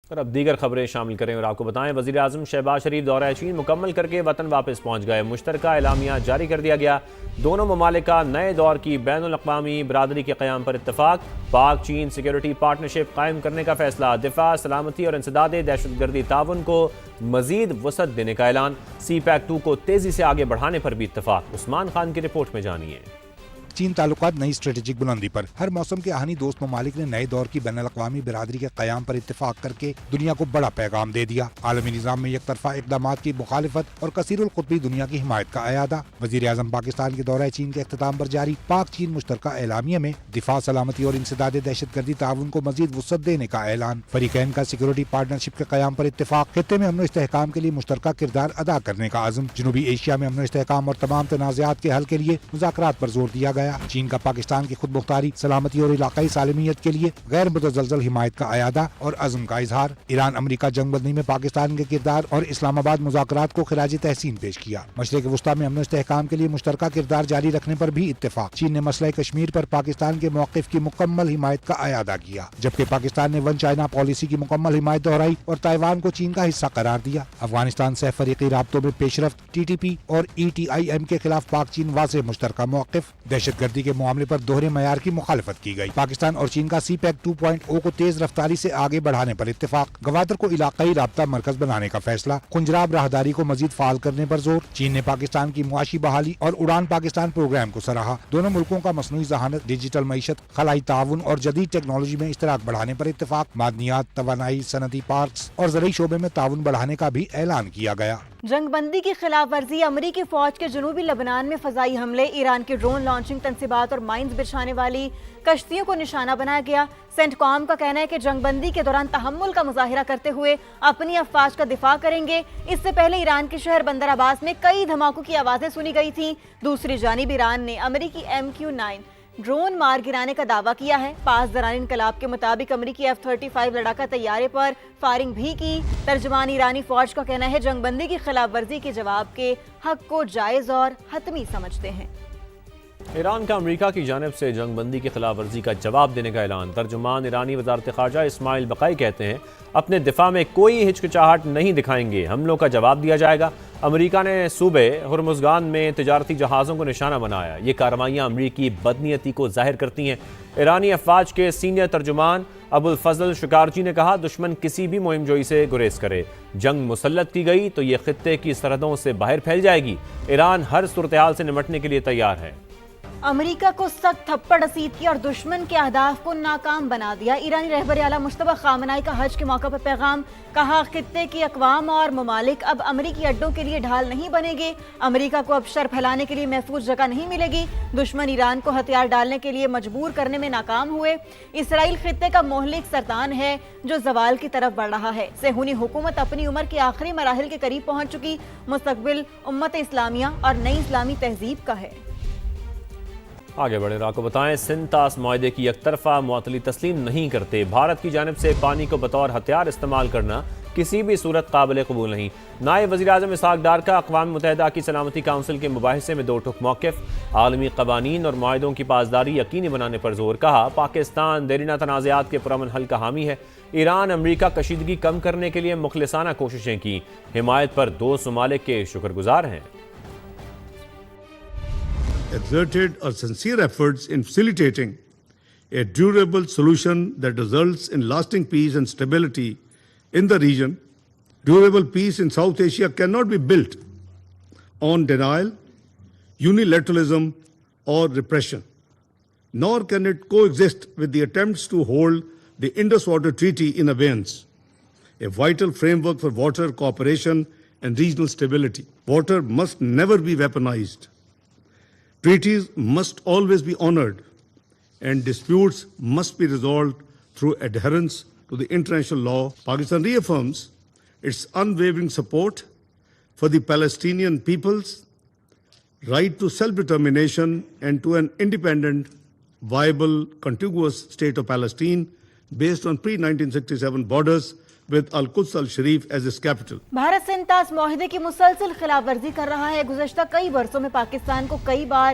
اور اب دیگر خبریں شامل کریں اور آپ کو بتائیں وزیر اعظم شہباز شریف دورہ چین مکمل کر کے وطن واپس پہنچ گئے۔ مشترکہ اعلامیہ جاری کر دیا گیا۔ دونوں ممالک کا نئے دور کی بین الاقوامی برادری کے قیام پر اتفاق۔ پاک چین سیکیورٹی پارٹنرشپ قائم کرنے کا فیصلہ۔ دفاع، سلامتی اور انسداد دہشت گردی تعاون کو مزید وسعت دینے کا اعلان۔ سی پیک 2 کو تیزی سے آگے بڑھانے پر بھی اتفاق۔ عثمان خان کی رپورٹ میں جانیے۔ چین تعلقات نئی اسٹریٹجک بلندی پر۔ ہر موسم کے آہنی دوست ممالک نے نئے دور کی بین الاقوامی برادری کے قیام پر اتفاق کر کے دنیا کو بڑا پیغام دے دیا۔ عالمی نظام میں یک طرفہ اقدامات کی مخالفت اور کثیر القطبی دنیا کی حمایت کا اعادہ۔ وزیر اعظم پاکستان کے دورہ چین کے اختتام پر جاری پاک چین مشترکہ اعلامیہ میں دفاع، سلامتی اور انسداد دہشت گردی تعاون کو مزید وسعت دینے کا اعلان۔ فریقین کا سیکیورٹی پارٹنرشپ کے قیام پر اتفاق۔ خطے میں امن و استحکام کے لیے مشترکہ کردار ادا کرنے کا عزم۔ جنوبی ایشیا میں امن و استحکام اور تمام تنازعات کے حل کے لیے مذاکرات پر زور دیا گیا۔ چین کا پاکستان کی خود مختاری، سلامتی اور علاقائی سالمیت کے لیے غیر متزلزل حمایت کا اعادہ اور عزم کا اظہار۔ ایران امریکہ جنگ بندی میں پاکستان کے کردار اور اسلام آباد مذاکرات کو خراج تحسین پیش کیا۔ مشرق وسطیٰ میں امن و استحکام کے لیے مشترکہ کردار جاری رکھنے پر بھی اتفاق۔ چین نے مسئلہ کشمیر پر پاکستان کے موقف کی مکمل حمایت کا اعادہ کیا، جبکہ پاکستان نے ون چائنا پالیسی کی مکمل حمایت دہرائی اور تائیوان کو چین کا حصہ قرار دیا۔ افغانستان سے فریقی رابطوں میں پیش رفت۔ TTP اور ETIM کے خلاف پاک چین واضح مشترکہ موقف۔ دہشت گردی کے معاملے پر دوہرے معیار کی مخالفت کی گئی۔ پاکستان اور چین کا سی پیک 2.0 کو تیز رفتاری سے آگے بڑھانے پر اتفاق۔ گوادر کو علاقائی رابطہ مرکز بنانے کا فیصلہ۔ کنجراب راہداری کو مزید فعال کرنے پر زور۔ چین نے پاکستان کی معاشی بحالی اور اڑان پاکستان پروگرام کو سراہا۔ دونوں ملکوں کا مصنوعی ذہانت، ڈیجیٹل معیشت، خلائی تعاون اور جدید ٹیکنالوجی میں اشتراک بڑھانے پر اتفاق۔ معدنیات، توانائی، صنعتی پارکس اور زرعی شعبے میں تعاون بڑھانے کا بھی اعلان کیا گیا۔ جنگ بندی کی خلاف ورزی۔ امریکی فوج کے جنوبی لبنان میں فضائی حملے، ایران کی ڈرون لانچنگ تنصیبات اور مائنز بچھانے والی کشتیوں کو نشانہ بنایا گیا۔ سینٹ کام کا کہنا ہے کہ جنگ بندی کے دوران تحمل کا مظاہرہ کرتے ہوئے اپنی افواج کا دفاع کریں گے۔ اس سے پہلے ایران کے شہر بندر عباس میں کئی دھماکوں کی آوازیں سنی گئی تھیں۔ دوسری جانب ایران نے امریکی MQ-9 ڈرون مار گرانے کا دعویٰ کیا ہے۔ پاسداران انقلاب کے مطابق امریکی F-35 لڑاکا طیارے پر فائرنگ بھی کی۔ ترجمان ایرانی فوج کا کہنا ہے جنگ بندی کی خلاف ورزی کے جواب کے حق کو جائز اور حتمی سمجھتے ہیں۔ ایران کا امریکہ کی جانب سے جنگ بندی کی خلاف ورزی کا جواب دینے کا اعلان۔ ترجمان ایرانی وزارت خارجہ اسماعیل بقائی کہتے ہیں اپنے دفاع میں کوئی ہچکچاہٹ نہیں دکھائیں گے، حملوں کا جواب دیا جائے گا۔ امریکہ نے صوبے ہرمزگان میں تجارتی جہازوں کو نشانہ بنایا۔ یہ کارروائیاں امریکی بدنیتی کو ظاہر کرتی ہیں۔ ایرانی افواج کے سینئر ترجمان ابو الفضل شکارچی نے کہا دشمن کسی بھی مہم جوئی سے گریز کرے، جنگ مسلط کی گئی تو یہ خطے کی سرحدوں سے باہر پھیل جائے گی۔ ایران ہر صورتحال سے نمٹنے کے لیے تیار ہے۔ امریکہ کو سخت تھپڑ رسید کیا اور دشمن کے اہداف کو ناکام بنا دیا۔ ایرانی رہبر اعلیٰ مجتبیٰ خامنہئی کا حج کے موقع پر پیغام، کہا خطے کی اقوام اور ممالک اب امریکی اڈوں کے لیے ڈھال نہیں بنے گے۔ امریکہ کو اب شر پھیلانے کے لیے محفوظ جگہ نہیں ملے گی۔ دشمن ایران کو ہتھیار ڈالنے کے لیے مجبور کرنے میں ناکام ہوئے۔ اسرائیل خطے کا مہلک سرطان ہے جو زوال کی طرف بڑھ رہا ہے۔ صہیونی حکومت اپنی عمر کے آخری مراحل کے قریب پہنچ چکی۔ مستقبل امت اسلامیہ اور نئی اسلامی تہذیب کا ہے۔ آگے بڑھیں اور آپ کو بتائیں سندھ طاس معاہدے کی یک طرفہ معطلی تسلیم نہیں کرتے۔ بھارت کی جانب سے پانی کو بطور ہتھیار استعمال کرنا کسی بھی صورت قابل قبول نہیں۔ نائب وزیر اعظم اسحاق ڈار کا اقوام متحدہ کی سلامتی کونسل کے مباحثے میں دو ٹوک موقف۔ عالمی قوانین اور معاہدوں کی پاسداری یقینی بنانے پر زور، کہا پاکستان دیرینہ تنازعات کے پرامن حل کا حامی ہے۔ ایران امریکہ کشیدگی کم کرنے کے لیے مخلصانہ کوششیں کی، حمایت پر دوست ممالک کے شکر گزار ہیں۔ Exerted our sincere efforts in facilitating a durable solution that results in lasting peace and stability in the region. Durable peace in South Asia cannot be built on denial, unilateralism, or repression, nor can it coexist with the attempts to hold the Indus Water Treaty in abeyance, a vital framework for water cooperation and regional stability. Water must never be weaponized. Treaties must always be honored, and disputes must be resolved through adherence to the international law. Pakistan reaffirms its unwavering support for the Palestinian people's right to self-determination and to an independent, viable, contiguous state of Palestine based on pre-1967 borders with Al-Quds al-Sharif as its capital. Bharat Sindh طاس معاہدے کی مسلسل خلاف ورزی کر رہا ہے۔ گزشتہ کئی برسوں میں پاکستان کو کئی بار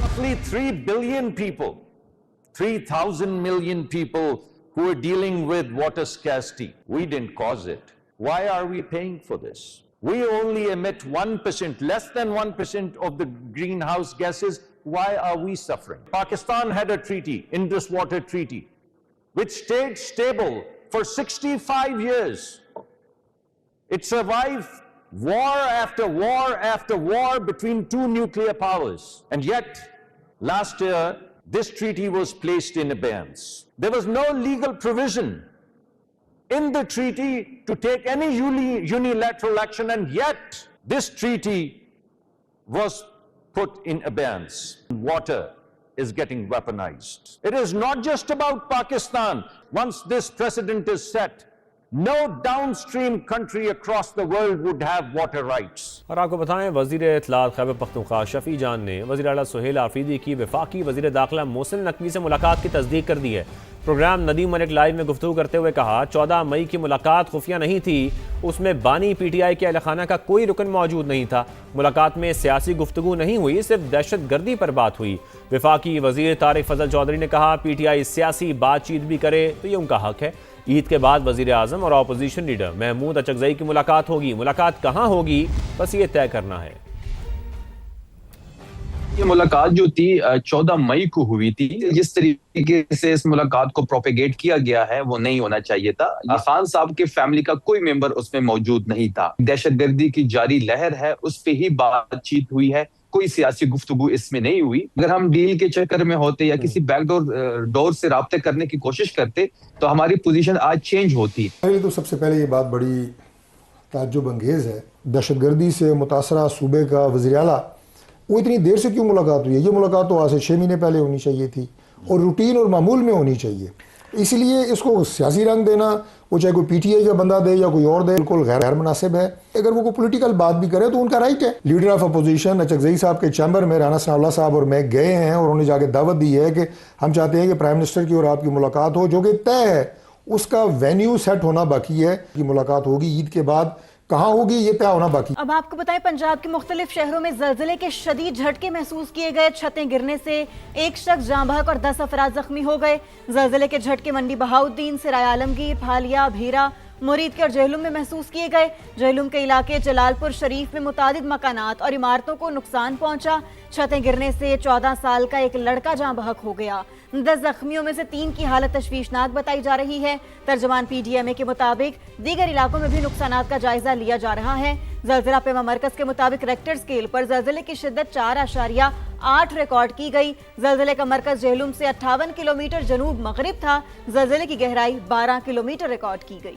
Roughly 3 billion people, 3,000 million people who are dealing with water scarcity. We didn't cause it. Why are we paying for this? We only emit 1%, less than 1% of the greenhouse gases. Why are we suffering? Pakistan had a treaty, Indus Water Treaty, which stayed stable for 65 years. It survived war after war after war between 2 nuclear powers. And yet, last year, this treaty was placed in abeyance. There was no legal provision in the treaty to take any unilateral action, and yet this treaty was put in abeyance. Water is getting weaponized. It is not just about Pakistan. Once this precedent is set, no downstream country across the world would have water rights. اور آپ کو بتائیں وزیر اطلاعات خیبر پختونخوا شفیع جان نے وزیر اعلیٰ سہیل آفریدی کی وفاقی وزیر داخلہ محسن نقوی سے ملاقات کی تصدیق کر دی ہے۔ پروگرام ندیم ملک لائیو میں گفتگو کرتے ہوئے کہا 14 مئی کی ملاقات خفیہ نہیں تھی، اس میں بانی پی ٹی آئی کے اہل خانہ کا کوئی رکن موجود نہیں تھا، ملاقات میں سیاسی گفتگو نہیں ہوئی، صرف دہشت گردی پر بات ہوئی۔ وفاقی وزیر طارق فضل چودھری نے کہا پی ٹی آئی سیاسی بات چیت بھی کرے تو یہ ان کا حق ہے۔ عید کے بعد وزیر اعظم اور اپوزیشن لیڈر محمود اچکزئی کی ملاقات ہوگی، ملاقات کہاں ہوگی بس یہ طے کرنا ہے۔ یہ ملاقات جو تھی 14 مئی کو ہوئی تھی، جس طریقے سے اس ملاقات کو پروپیگیٹ کیا گیا ہے وہ نہیں ہونا چاہیے تھا۔ خان صاحب کے فیملی کا کوئی ممبر اس میں موجود نہیں تھا۔ دہشت گردی کی جاری لہر ہے، اس پہ ہی بات چیت ہوئی ہے، کوئی سیاسی گفتگو اس میں نہیں ہوئی۔ اگر ہم ڈیل کے چکر میں ہوتے یا کسی بیک ڈور سے رابطے کرنے کی کوشش کرتے تو ہماری پوزیشن آج چینج ہوتی۔ تو سب سے پہلے یہ بات بڑی تعجب انگیز ہے، دہشت گردی سے متاثرہ صوبے کا وزیر اعلیٰ، وہ اتنی دیر سے کیوں ملاقات ہوئی ہے؟ یہ ملاقات تو آج سے 6 مہینے پہلے ہونی چاہیے تھی اور روٹین اور معمول میں ہونی چاہیے۔ اس لیے اس کو سیاسی رنگ دینا، وہ چاہے کوئی پی ٹی آئی کا بندہ دے یا کوئی اور دے، بالکل غیر مناسب ہے۔ اگر وہ کوئی پولیٹیکل بات بھی کرے تو ان کا رائٹ ہے۔ لیڈر آف اپوزیشن اچکزئی صاحب کے چیمبر میں رانا ثناء اللہ صاحب اور میں گئے ہیں اور انہوں نے جا کے دعوت دی ہے کہ ہم چاہتے ہیں کہ پرائم منسٹر کی اور آپ کی ملاقات ہو، جو کہ طے ہے، اس کا وینیو سیٹ ہونا باقی ہے کہ ملاقات ہوگی عید کے بعد، کہاں ہوگی یہ طے ہونا باقی۔ اب آپ کو بتائیں پنجاب کے مختلف شہروں میں زلزلے کے شدید جھٹکے محسوس کیے گئے، چھتیں گرنے سے ایک شخص جاں بحق اور 10 افراد زخمی ہو گئے۔ زلزلے کے جھٹکے منڈی بہاؤالدین، سرائے عالمگیر، پھالیا، بھیرا، مرید کے اور جہلم میں محسوس کیے گئے۔ جہلم کے علاقے جلال پور شریف میں متعدد مکانات اور عمارتوں کو نقصان پہنچا۔ چھتیں گرنے سے 14 سال کا ایک لڑکا جاں بحق ہو گیا۔ 10 زخمیوں میں سے 3 کی حالت تشویشناک بتائی جا رہی ہے۔ ترجمان پی ڈی ایم اے کے مطابق دیگر علاقوں میں بھی نقصانات کا جائزہ لیا جا رہا ہے۔ زلزلہ پیما مرکز کے مطابق ریکٹر سکیل پر زلزلے کی شدت 4.8 ریکارڈ کی گئی۔ زلزلے کا مرکز جہلم سے 58 کلومیٹر جنوب مغرب تھا۔ زلزلے کی گہرائی 12 کلومیٹر ریکارڈ کی گئی۔